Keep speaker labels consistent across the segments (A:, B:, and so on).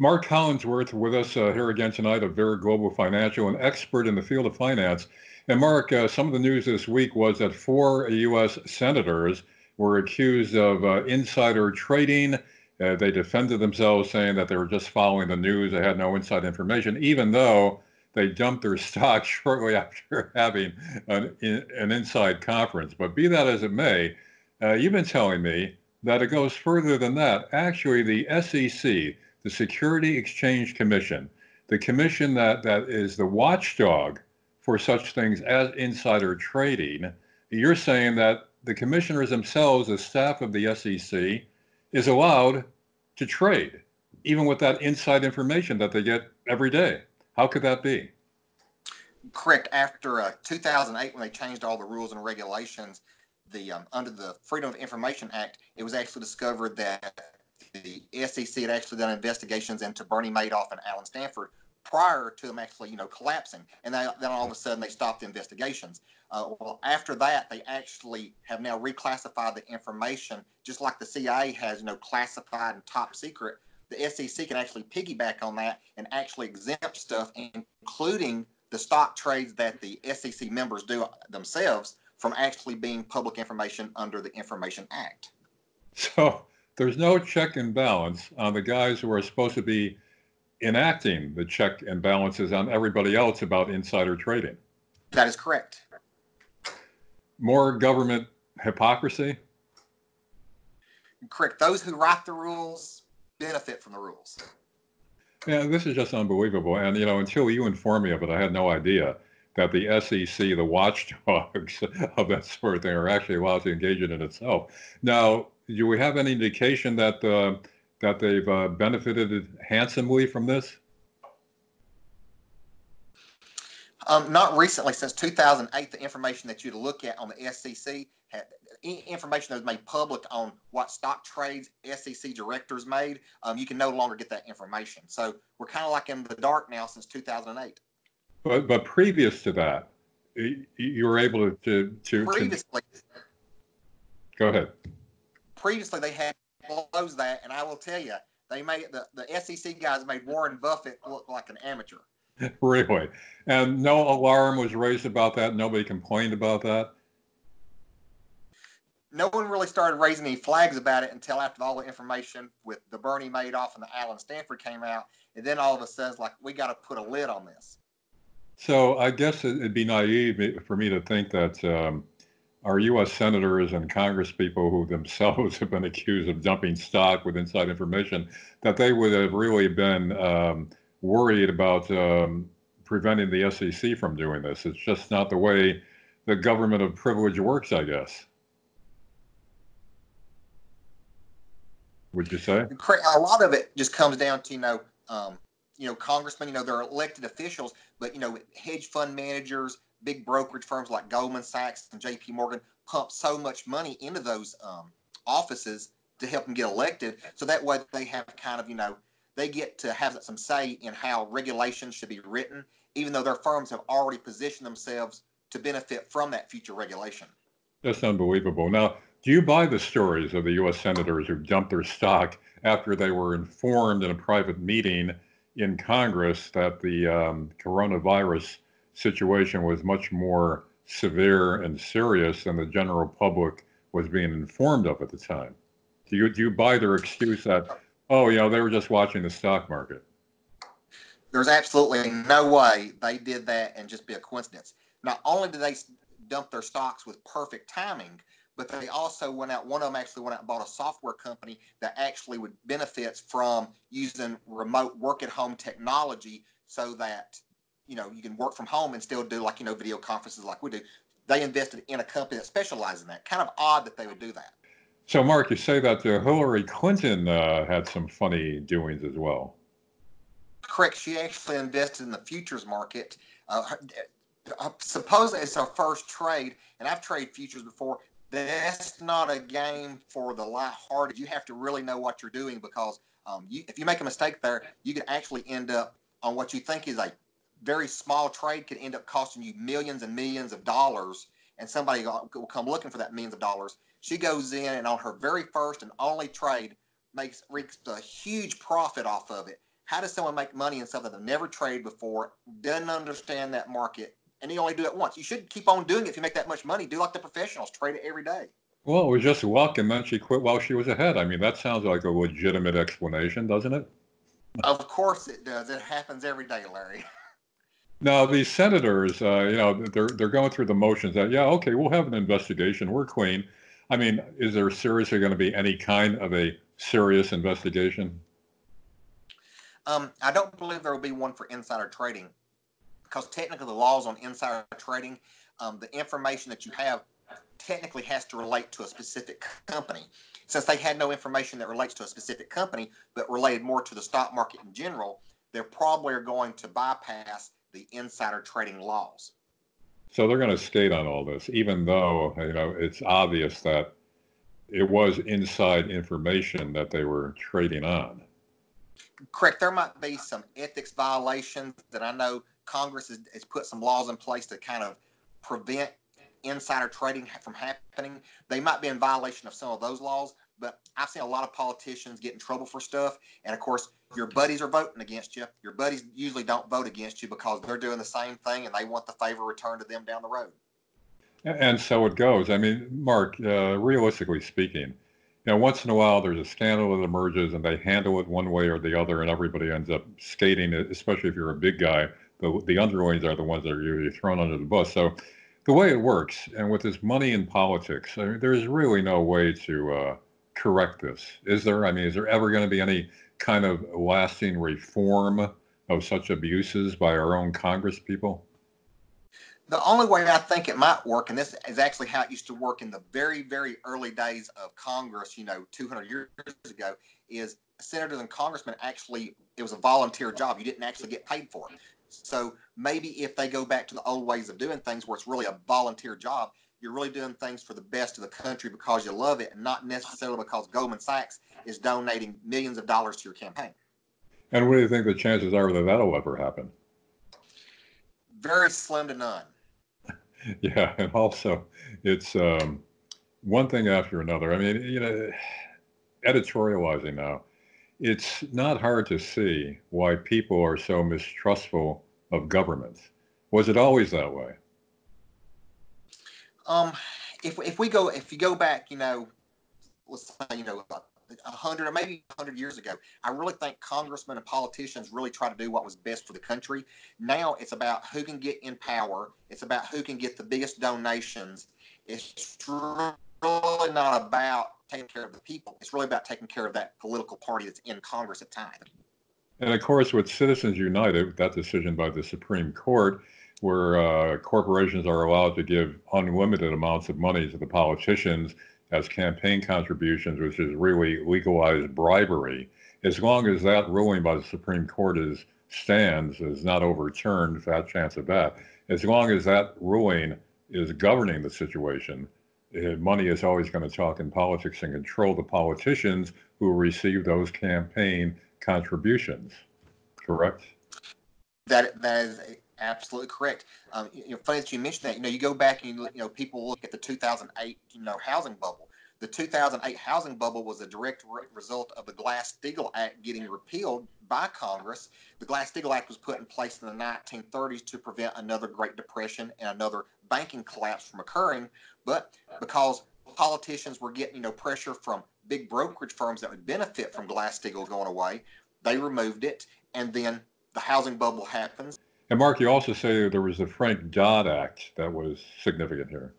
A: Mark Collinsworth with us here again tonight of Vera Global Financial, an expert in the field of finance. And Mark, some of the news this week was that four U.S. senators were accused of insider trading. They defended themselves, saying that they were just following the news. They had no inside information, even though they dumped their stock shortly after having an inside conference. But be that as it may, you've been telling me that it goes further than that. Actually, the SEC, the Security Exchange Commission, the commission that is the watchdog for such things as insider trading, you're saying that the commissioners themselves, the staff of the SEC, is allowed to trade, even with that inside information that they get every day. How could that be?
B: Correct. After 2008, when they changed all the rules and regulations, under the Freedom of Information Act, it was actually discovered that the SEC had actually done investigations into Bernie Madoff and Alan Stanford prior to them actually, collapsing. And then all of a sudden they stopped the investigations. Well, after that, they actually have now reclassified the information, just like the CIA has, classified and top secret. The SEC can actually piggyback on that and actually exempt stuff, including the stock trades that the SEC members do themselves, from actually being public information under the Information Act.
A: So there's no check and balance on the guys who are supposed to be enacting the check and balances on everybody else about insider trading.
B: That is correct.
A: More government hypocrisy?
B: Correct. Those who write the rules benefit from the rules.
A: Yeah, this is just unbelievable. And, until you informed me of it, I had no idea that the SEC, the watchdogs of that sort of thing, are actually allowed to engage in it itself. Now, do we have any indication that they've benefited handsomely from this?
B: Not recently. Since 2008, the information that you'd look at on the SEC, information that was made public on what stock trades SEC directors made, you can no longer get that information. So we're kind of like in the dark now since 2008.
A: But previous to that, you were able to
B: previously.
A: Go ahead.
B: Previously, they had closed that, and I will tell you, they made the SEC guys made Warren Buffett look like an amateur.
A: Really? And no alarm was raised about that? Nobody complained about that?
B: No one really started raising any flags about it until after all the information with the Bernie Madoff and the Alan Stanford came out, and then all of a sudden it's like, we got to put a lid on this.
A: So I guess it'd be naive for me to think that our U.S. senators and Congress people who themselves have been accused of dumping stock with inside information, that they would have really been worried about preventing the SEC from doing this. It's just not the way the government of privilege works, I guess. Would you say?
B: A lot of it just comes down to, congressmen, they're elected officials, but, hedge fund managers, big brokerage firms like Goldman Sachs and JP Morgan pump so much money into those offices to help them get elected. So that way they have kind of, they get to have some say in how regulations should be written, even though their firms have already positioned themselves to benefit from that future regulation.
A: That's unbelievable. Now, do you buy the stories of the U.S. senators who dumped their stock after they were informed in a private meeting in Congress that the coronavirus situation was much more severe and serious than the general public was being informed of at the time? Do you buy their excuse that, they were just watching the stock market?
B: There's absolutely no way they did that and just be a coincidence. Not only did they dump their stocks with perfect timing, but they also one of them actually went out and bought a software company that actually would benefit from using remote work at home technology so that, you can work from home and still do video conferences like we do. They invested in a company that specializes in that. Kind of odd that they would do that.
A: So, Mark, you say that Hillary Clinton had some funny doings as well.
B: Correct. She actually invested in the futures market. Supposedly it's her first trade, and I've traded futures before. That's not a game for the lighthearted. You have to really know what you're doing, because if you make a mistake there, you can actually end up on what you think is a very small trade could end up costing you millions and millions of dollars, and somebody will come looking for that millions of dollars. She goes in and on her very first and only trade reaps a huge profit off of it. How does someone make money in something they've never traded before, doesn't understand that market, and you only do it once? You should keep on doing it if you make that much money. Do like the professionals, trade it every day.
A: Well, it was just luck, and then she quit while she was ahead. I mean, that sounds like a legitimate explanation, doesn't it?
B: Of course it does. It happens every day, Larry.
A: Now, these senators, they're going through the motions that, yeah, okay, we'll have an investigation. We're clean. I mean, is there seriously going to be any kind of a serious investigation?
B: I don't believe there will be one for insider trading because technically the laws on insider trading, the information that you have technically has to relate to a specific company. Since they had no information that relates to a specific company, but related more to the stock market in general, they probably are going to bypass the insider trading laws.
A: So they're going to skate on all this, even though, it's obvious that it was inside information that they were trading on.
B: Correct. There might be some ethics violations that I know Congress has put some laws in place to kind of prevent insider trading from happening. They might be in violation of some of those laws, but I've seen a lot of politicians get in trouble for stuff. And of course, your buddies are voting against you. Your buddies usually don't vote against you because they're doing the same thing and they want the favor returned to them down the road.
A: And so it goes. I mean, Mark, realistically speaking, once in a while there's a scandal that emerges and they handle it one way or the other, and everybody ends up skating, especially if you're a big guy. The underlings are the ones that are usually thrown under the bus. So the way it works, and with this money in politics, I mean, there's really no way to correct this, is there? I mean, is there ever going to be any kind of lasting reform of such abuses by our own Congress people?
B: The only way I think it might work, and this is actually how it used to work in the very, very early days of Congress, 200 years ago, is senators and congressmen actually, it was a volunteer job. You didn't actually get paid for it. So maybe if they go back to the old ways of doing things where it's really a volunteer job, you're really doing things for the best of the country because you love it and not necessarily because Goldman Sachs is donating millions of dollars to your campaign.
A: And what do you think the chances are that that'll ever happen?
B: Very slim to none.
A: Yeah, and also it's one thing after another. I mean, editorializing now, it's not hard to see why people are so mistrustful of government. Was it always that way?
B: Um, if you go back, let's say, 100 or maybe 100 years ago, I really think congressmen and politicians really try to do what was best for the country. Now it's about who can get in power. It's about who can get the biggest donations. It's really not about taking care of the people. It's really about taking care of that political party that's in Congress at the time.
A: And of course, with Citizens United, that decision by the Supreme Court, where corporations are allowed to give unlimited amounts of money to the politicians as campaign contributions, which is really legalized bribery, as long as that ruling by the Supreme Court stands, is not overturned, fat chance of that, as long as that ruling is governing the situation, money is always going to talk in politics and control the politicians who receive those campaign contributions, correct?
B: That is absolutely correct. Funny that you mentioned that. You go back and people look at the 2008 housing bubble. The 2008 housing bubble was a direct result of the Glass-Steagall Act getting repealed by Congress. The Glass-Steagall Act was put in place in the 1930s to prevent another Great Depression and another banking collapse from occurring. But because politicians were getting pressure from big brokerage firms that would benefit from Glass-Steagall going away, they removed it, and then the housing bubble happens.
A: And Mark, you also say there was the Frank Dodd Act that was significant here.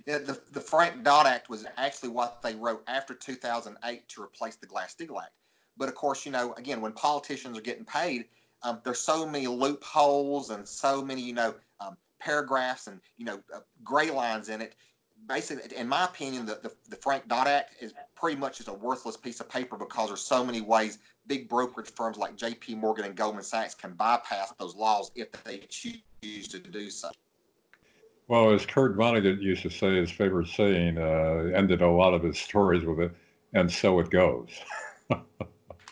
B: Yeah, the Frank Dodd Act was actually what they wrote after 2008 to replace the Glass-Steagall Act. But of course, again, when politicians are getting paid, there's so many loopholes and so many, paragraphs and, gray lines in it. Basically, in my opinion, the Frank Dodd Act is pretty much just a worthless piece of paper because there's so many ways big brokerage firms like J.P. Morgan and Goldman Sachs can bypass those laws if they choose to do so.
A: Well, as Kurt Vonnegut used to say, his favorite saying, ended a lot of his stories with it, and so it goes.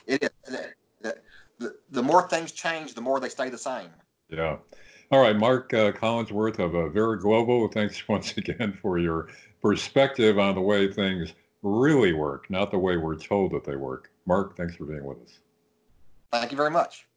B: It is. The more things change, the more they stay the same.
A: Yeah. All right, Mark Collinsworth of Vera Global, thanks once again for your perspective on the way things really work, not the way we're told that they work. Mark, thanks for being with us.
B: Thank you very much.